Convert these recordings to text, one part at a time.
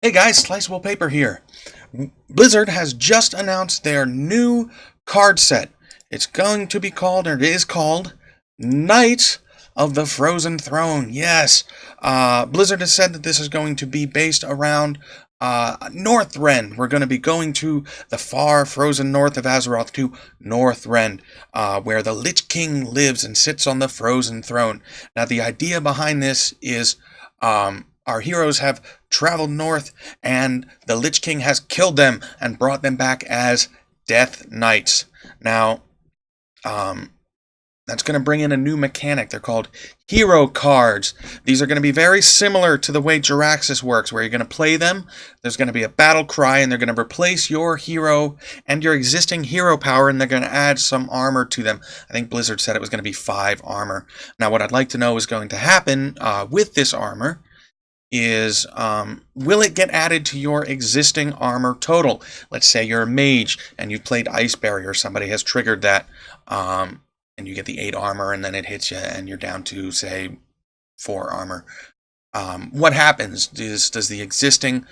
Hey guys, Sliceable Paper here. Blizzard has just announced their new card set. It's going to be called, or it is called, Knights of the Frozen Throne. Yes, Blizzard has said that this is going to be based around Northrend. We're going to be going to the far frozen north of Azeroth to Northrend, where the Lich King lives and sits on the frozen throne. Now, the idea behind this is our heroes have traveled north, and the Lich King has killed them and brought them back as Death Knights. Now, that's going to bring in a new mechanic. They're called hero cards. These are going to be very similar to the way Jaraxxus works, where you're going to play them. There's going to be a battle cry, and they're going to replace your hero and your existing hero power, and they're going to add some armor to them. I think Blizzard said it was going to be 5 armor. Now, what I'd like to know is going to happen with this armor is, will it get added to your existing armor total? Let's say you're a mage and you've played Ice Barrier, somebody has triggered that, and you get the 8 armor, and then it hits you and you're down to, say, 4 armor. What happens? Does the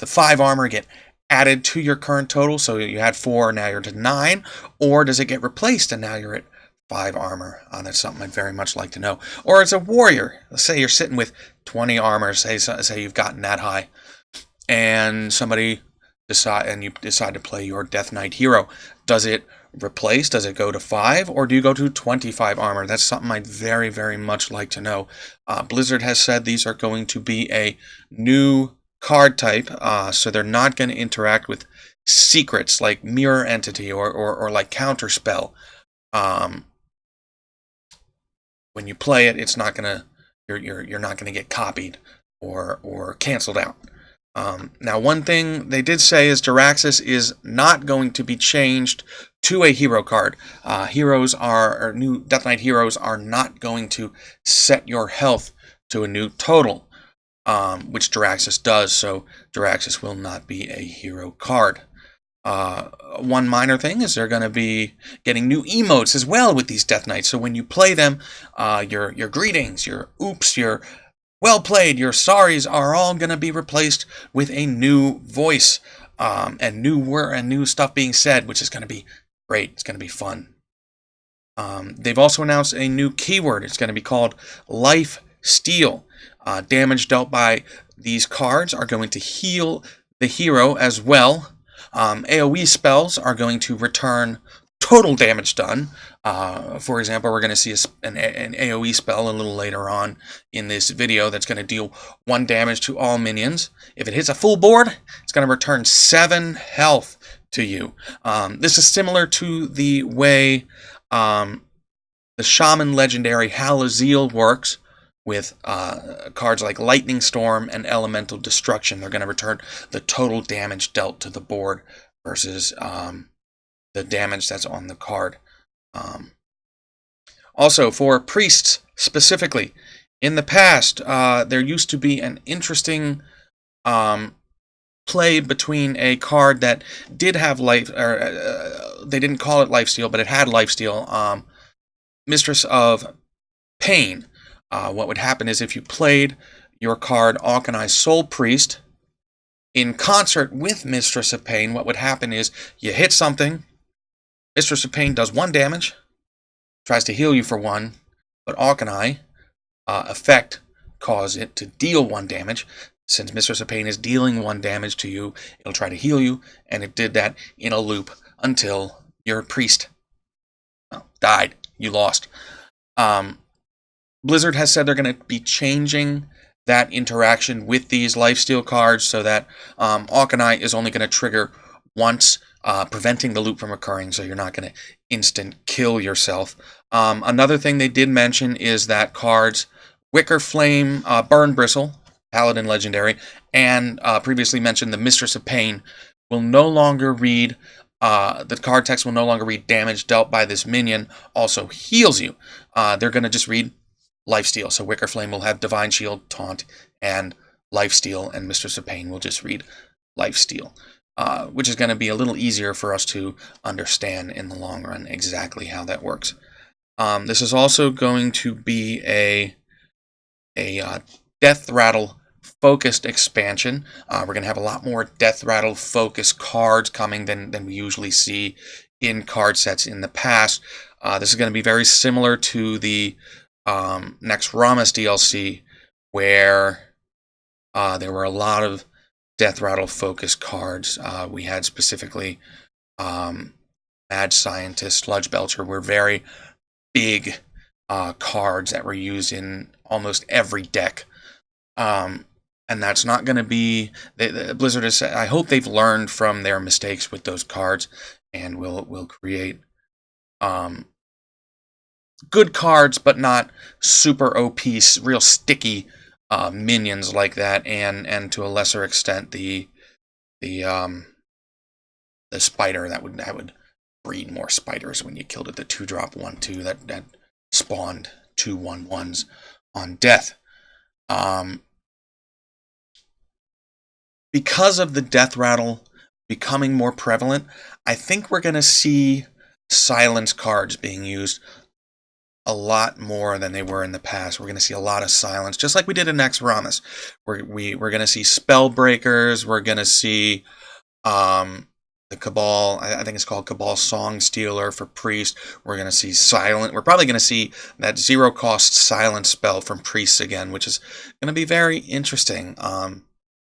5 armor get added to your current total? So you had 4, now you're to 9, or does it get replaced and now you're at 5 armor? That's something I'd very much like to know. Or as a warrior, let's say you're sitting with 20 armor, say you've gotten that high, and you decide to play your Death Knight hero. Does it replace? Does it go to 5, or do you go to 25 armor? That's something I'd very, very much like to know. Blizzard has said these are going to be a new card type, so they're not going to interact with secrets like Mirror Entity or like Counterspell. When you play it, it's not gonna you're not gonna get copied or canceled out. Now, one thing they did say is Jaraxxus is not going to be changed to a hero card. New Death Knight heroes are not going to set your health to a new total, which Jaraxxus does. So Jaraxxus will not be a hero card. One minor thing is they're going to be getting new emotes as well with these Death Knights. So when you play them, your greetings, your oops, your well played, your sorries are all going to be replaced with a new voice, and new stuff being said, which is going to be great. It's going to be fun. They've also announced a new keyword. It's going to be called Life Steal. Damage dealt by these cards are going to heal the hero as well. AoE spells are going to return total damage done. For example, we're going to see an AoE spell a little later on in this video that's going to deal 1 damage to all minions. If it hits a full board, it's going to return 7 health to you. This is similar to the way the Shaman legendary Halaziel works, with cards like Lightning Storm and Elemental Destruction. They're going to return the total damage dealt to the board versus the damage that's on the card. Also, for priests specifically, in the past, there used to be an interesting play between a card that did have life, or they didn't call it lifesteal, but it had lifesteal, Mistress of Pain. What would happen is if you played your card Auchenai Soul Priest in concert with Mistress of Pain, what would happen is you hit something, Mistress of Pain does 1 damage, tries to heal you for 1, but Auchenai effect cause it to deal 1 damage. Since Mistress of Pain is dealing 1 damage to you, it'll try to heal you, and it did that in a loop until your priest died. You lost. Blizzard has said they're going to be changing that interaction with these lifesteal cards so that Auchenai is only going to trigger once, preventing the loop from occurring, so you're not going to instant kill yourself. Another thing they did mention is that cards Wicker Flame, Burn Bristle, Paladin Legendary, and previously mentioned the Mistress of Pain will no longer read, the card text will no longer read damage dealt by this minion also heals you. They're going to just read Lifesteal. So Wicker Flame will have Divine Shield, Taunt, and Lifesteal, and Mistress of Pain will just read Lifesteal, which is going to be a little easier for us to understand in the long run exactly how that works. This is also going to be a Death Rattle focused expansion. We're going to have a lot more Death Rattle focused cards coming than we usually see in card sets in the past. This is going to be very similar to the Naxxramas DLC, where there were a lot of Death Rattle focused cards. We had specifically Mad Scientist, Sludge Belcher were very big cards that were used in almost every deck. And that's not going to be... Blizzard has said, I hope they've learned from their mistakes with those cards and will create good cards, but not super OP, real sticky minions like that, and to a lesser extent the spider that would breed more spiders when you killed it. The 2-drop 1/2 that spawned 2 1/1s on death. Because of the Death Rattle becoming more prevalent, I think we're going to see silence cards being used a lot more than they were in the past. We're going to see a lot of silence, just like we did in Naxxramas. We're going to see spell breakers. We're going to see the Cabal, I think it's called Cabal Song Stealer for Priest. We're going to see silent. We're probably going to see that 0-cost silence spell from Priests again, which is going to be very interesting.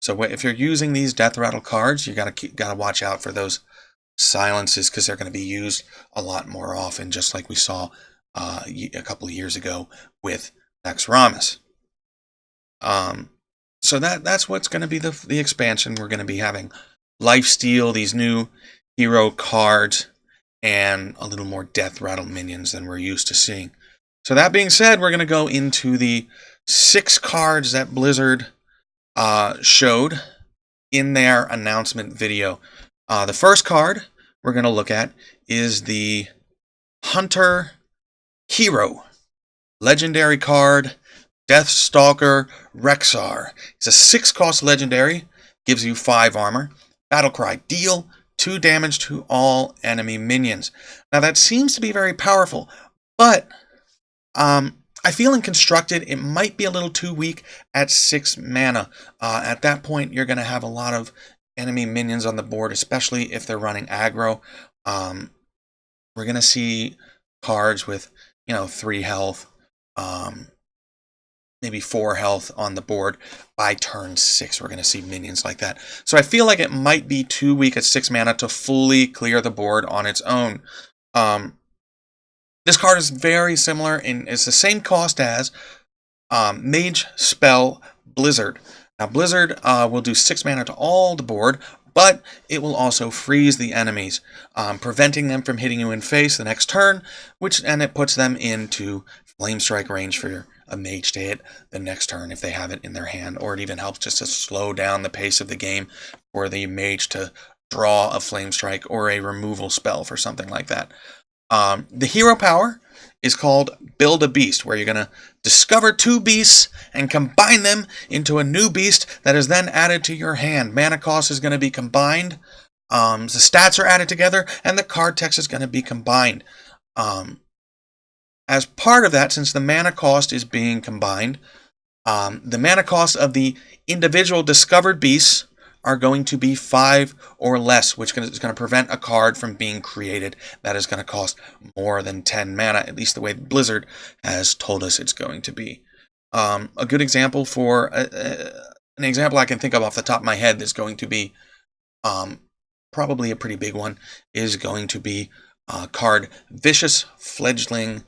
So if you're using these Death Rattle cards, you gotta watch out for those silences, because they're going to be used a lot more often, just like we saw a couple of years ago with Naxxramas. So that's what's going to be the expansion. We're going to be having lifesteal, these new hero cards, and a little more Death Rattle minions than we're used to seeing. So that being said, we're going to go into the 6 cards that Blizzard showed in their announcement video. The first card we're going to look at is the Hunter Hero legendary card, Deathstalker Rexxar. It's a 6-cost legendary, gives you 5 armor. Battlecry, deal 2 damage to all enemy minions. Now that seems to be very powerful, but I feel in Constructed it might be a little too weak at 6 mana. At that point, you're going to have a lot of enemy minions on the board, especially if they're running aggro. We're going to see cards with 3 health, maybe 4 health on the board. By turn 6, we're going to see minions like that. So I feel like it might be too weak at 6 mana to fully clear the board on its own. This card is very similar, and it's the same cost as Mage Spell Blizzard. Now Blizzard will do 6 mana to all the board, but it will also freeze the enemies, preventing them from hitting you in face the next turn, and it puts them into Flame Strike range for a mage to hit the next turn if they have it in their hand, or it even helps just to slow down the pace of the game for the mage to draw a Flame Strike or a removal spell for something like that. The hero power is called Build a Beast, where you're going to discover 2 beasts and combine them into a new beast that is then added to your hand. Mana cost is going to be combined, the stats are added together, and the card text is going to be combined. As part of that, since the mana cost is being combined, the mana cost of the individual discovered beasts are going to be 5 or less, which is going to prevent a card from being created that is going to cost more than 10 mana, at least the way Blizzard has told us it's going to be. A good example for an example I can think of off the top of my head that's going to be probably a pretty big one is going to be card Vicious Fledgling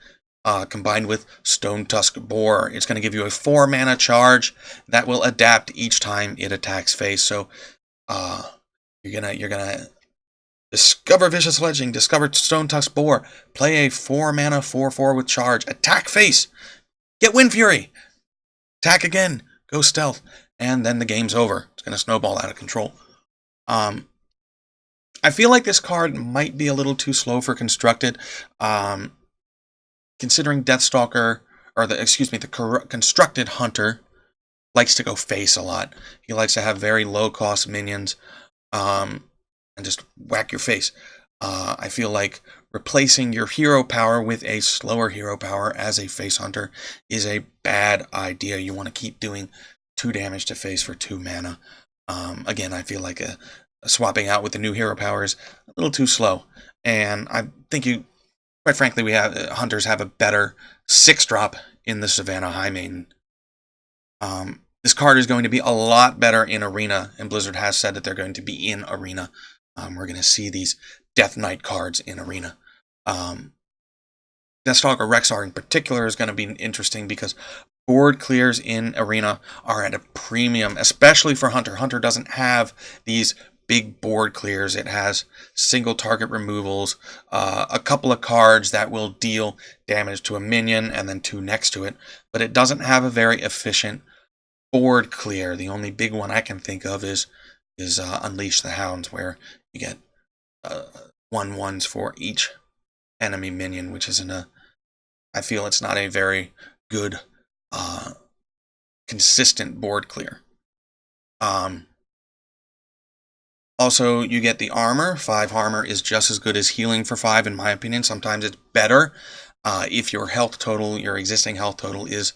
combined with Stone Tusk Boar. It's going to give you a 4 mana charge that will adapt each time it attacks face. So you're gonna discover Vicious Fledgling, discover Stone Tusk Boar, play a 4 mana 4/4 with charge, attack face, get Wind Fury, attack again, go stealth, and then the game's over. It's going to snowball out of control. I feel like this card might be a little too slow for Constructed. Considering Deathstalker, or the Constructed Hunter likes to go face a lot. He likes to have very low-cost minions and just whack your face. I feel like replacing your hero power with a slower hero power as a face hunter is a bad idea. You want to keep doing 2 damage to face for 2 mana. Again, I feel like swapping out with the new hero power is a little too slow, and I think quite frankly, hunters have a better 6-drop in the Savannah Highmane. This card is going to be a lot better in Arena, and Blizzard has said that they're going to be in Arena. We're going to see these Death Knight cards in Arena. Deathstalker Rexxar in particular is going to be interesting because board clears in Arena are at a premium, especially for Hunter. Hunter doesn't have these big board clears. It has single target removals, a couple of cards that will deal damage to a minion and then 2 next to it, but it doesn't have a very efficient board clear. The only big one I can think of is Unleash the Hounds, where you get 1/1s for each enemy minion, which isn't I feel it's not a very good consistent board clear. Also, you get the armor. 5 armor is just as good as healing for 5, in my opinion. Sometimes it's better if your health total, your existing health total, is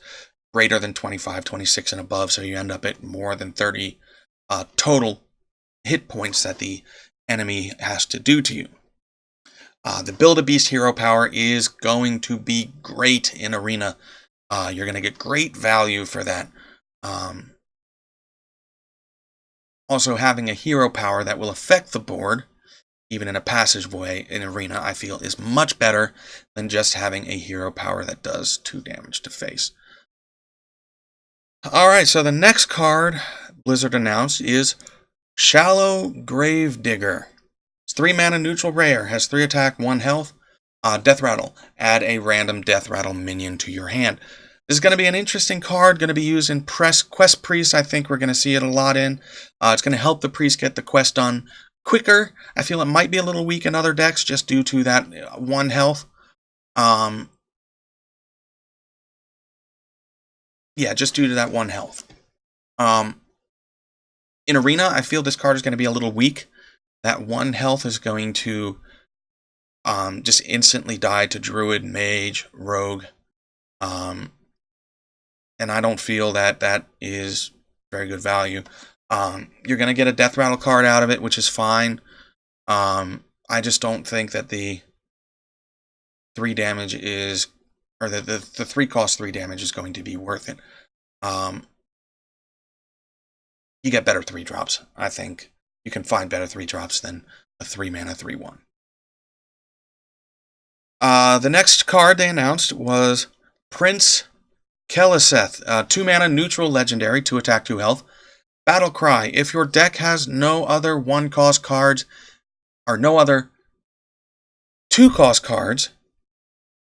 greater than 25, 26 and above, so you end up at more than 30 total hit points that the enemy has to do to you. The Build-A-Beast hero power is going to be great in Arena. You're going to get great value for that. Also, having a hero power that will affect the board, even in a passageway in Arena, I feel is much better than just having a hero power that does 2 damage to face. Alright, so the next card Blizzard announced is Shallow Gravedigger. It's 3 mana neutral rare, has 3 attack, 1 health. Death Rattle. Add a random Death Rattle minion to your hand. This is going to be an interesting card, going to be used in Quest Priest. I think we're going to see it a lot in. It's going to help the priest get the quest done quicker. I feel it might be a little weak in other decks just due to that 1 health. Yeah, just due to that 1 health. In Arena, I feel this card is going to be a little weak. That 1 health is going to just instantly die to Druid, Mage, Rogue. And I don't feel that that is very good value. You're going to get a Death Rattle card out of it, which is fine. I just don't think that the 3 damage is, or the 3 cost 3 damage is going to be worth it. You get better 3 drops. I think you can find better 3 drops than a 3 mana 3/1. The next card they announced was Prince Keleseth, 2 mana neutral legendary, 2 attack, 2 health. Battle Cry. If your deck has no other 1-cost cards, or no other 2-cost cards,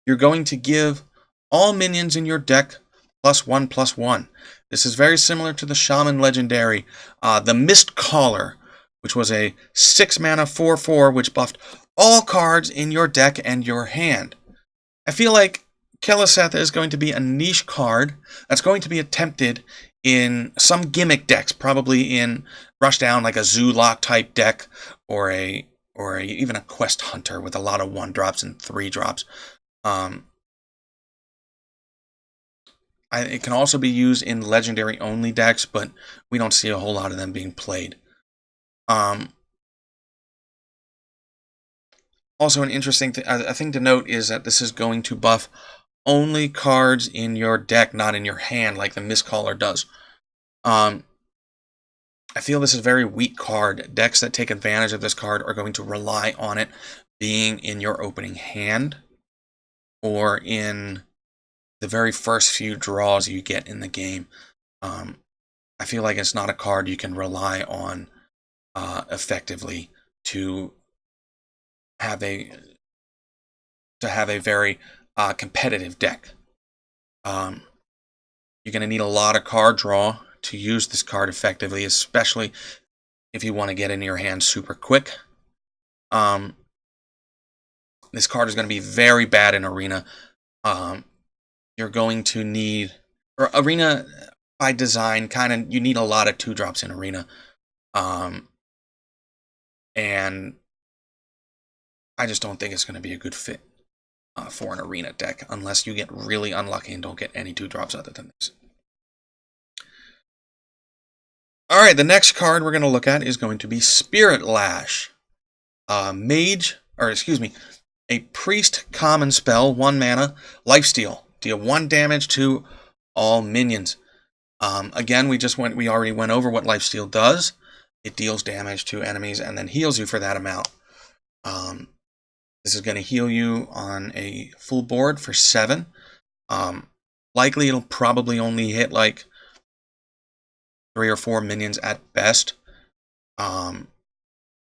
you're going to give all minions in your deck +1/+1. This is very similar to the Shaman legendary, the Mistcaller, which was a 6 mana 4/4, which buffed all cards in your deck and your hand. I feel like Keleseth is going to be a niche card that's going to be attempted in some gimmick decks, probably in Rushdown, like a Zoolock type deck, or even a Quest Hunter with a lot of 1-drops and 3-drops. It can also be used in legendary only decks, but we don't see a whole lot of them being played. Also, an interesting thing to note is that this is going to buff only cards in your deck, not in your hand, like the Mistcaller does. I feel this is a very weak card. Decks that take advantage of this card are going to rely on it being in your opening hand or in the very first few draws you get in the game. I feel like it's not a card you can rely on effectively to have a very competitive deck. You're going to need a lot of card draw to use this card effectively, especially if you want to get into your hand super quick. This card is going to be very bad in Arena. You're going to need, or Arena by design, you need a lot of 2-drops in Arena. And I just don't think it's going to be a good fit for an Arena deck, unless you get really unlucky and don't get any 2-drops other than this. All right, the next card we're going to look at is going to be Spirit Lash. A priest common spell, 1 mana, lifesteal. Deal 1 damage to all minions. Again, we already went over what lifesteal does. It deals damage to enemies and then heals you for that amount. This is going to heal you on a full board for 7. Likely it'll probably only hit like 3 or 4 minions at best.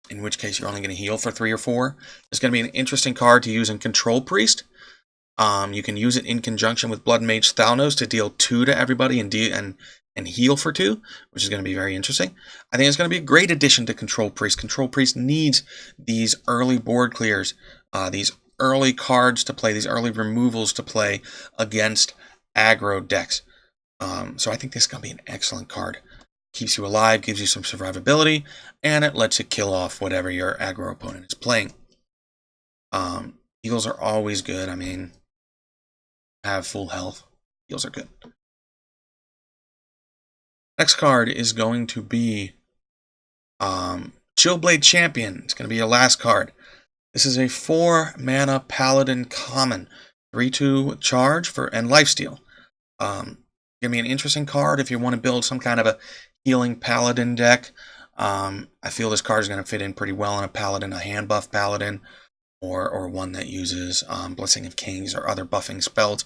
In which case you're only going to heal for 3 or 4. It's going to be an interesting card to use in Control Priest. You can use it in conjunction with Blood Mage Thalnos to deal 2 to everybody and heal for 2, which is going to be very interesting. I think it's going to be a great addition to Control Priest. Control Priest needs these early board clears, these early cards to play, these early removals to play against aggro decks. So I think this is going to be an excellent card. Keeps you alive, gives you some survivability, and it lets you kill off whatever your aggro opponent is playing. Heals are always good. I mean, have full health. Heals are good. Next card is going to be Chillblade Champion. It's going to be your last card. This is a 4 mana Paladin common, 3/2 charge and lifesteal. Going to be an interesting card if you want to build some kind of a healing Paladin deck. I feel this card is going to fit in pretty well in a Paladin, a hand buff Paladin, or one that uses Blessing of Kings or other buffing spells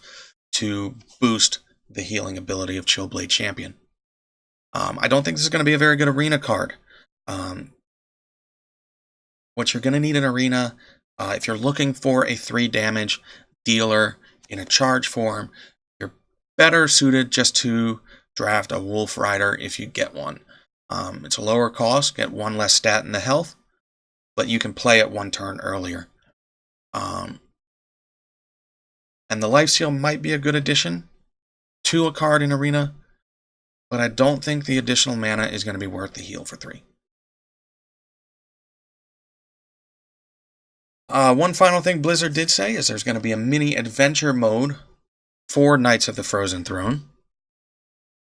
to boost the healing ability of Chillblade Champion. I don't think this is going to be a very good arena card. What you're going to need in arena, if you're looking for a 3 damage dealer in a charge form, you're better suited just to draft a Wolf Rider if you get one. It's a lower cost, get 1 less stat in the health, but you can play it 1 turn earlier. And the lifesteal might be a good addition to a card in arena, but I don't think the additional mana is going to be worth the heal for 3. One final thing Blizzard did say is there's going to be a mini adventure mode for Knights of the Frozen Throne.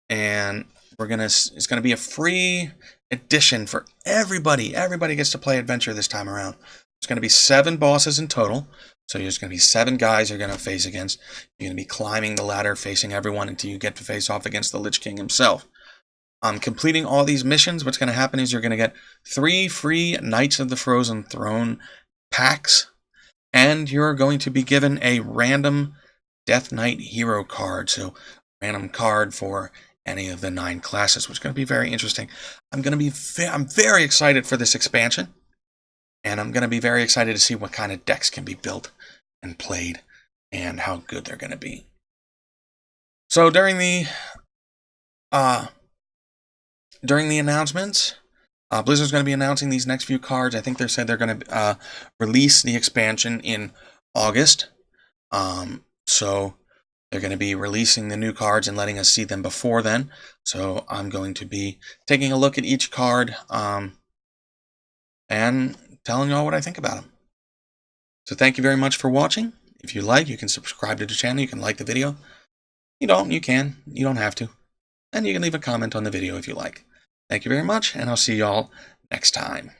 And it's going to be a free edition for everybody. Everybody gets to play adventure this time around. There's going to be 7 bosses in total. So there's going to be 7 guys you're going to face against. You're going to be climbing the ladder, facing everyone until you get to face off against the Lich King himself. Completing all these missions, what's going to happen is you're going to get 3 free Knights of the Frozen Throne packs, and you're going to be given a random Death Knight hero card. So random card for any of the 9 classes, which is going to be very interesting. I'm very excited for this expansion, and I'm going to be very excited to see what kind of decks can be built and played and how good they're going to be. So during the announcements, Blizzard's going to be announcing these next few cards. I think they said they're going to release the expansion in August. So they're going to be releasing the new cards and letting us see them before then. So I'm going to be taking a look at each card and telling you all what I think about them. So thank you very much for watching. If you like, you can subscribe to the channel. You can like the video. You don't, you can. You don't have to. And you can leave a comment on the video if you like. Thank you very much, and I'll see y'all next time.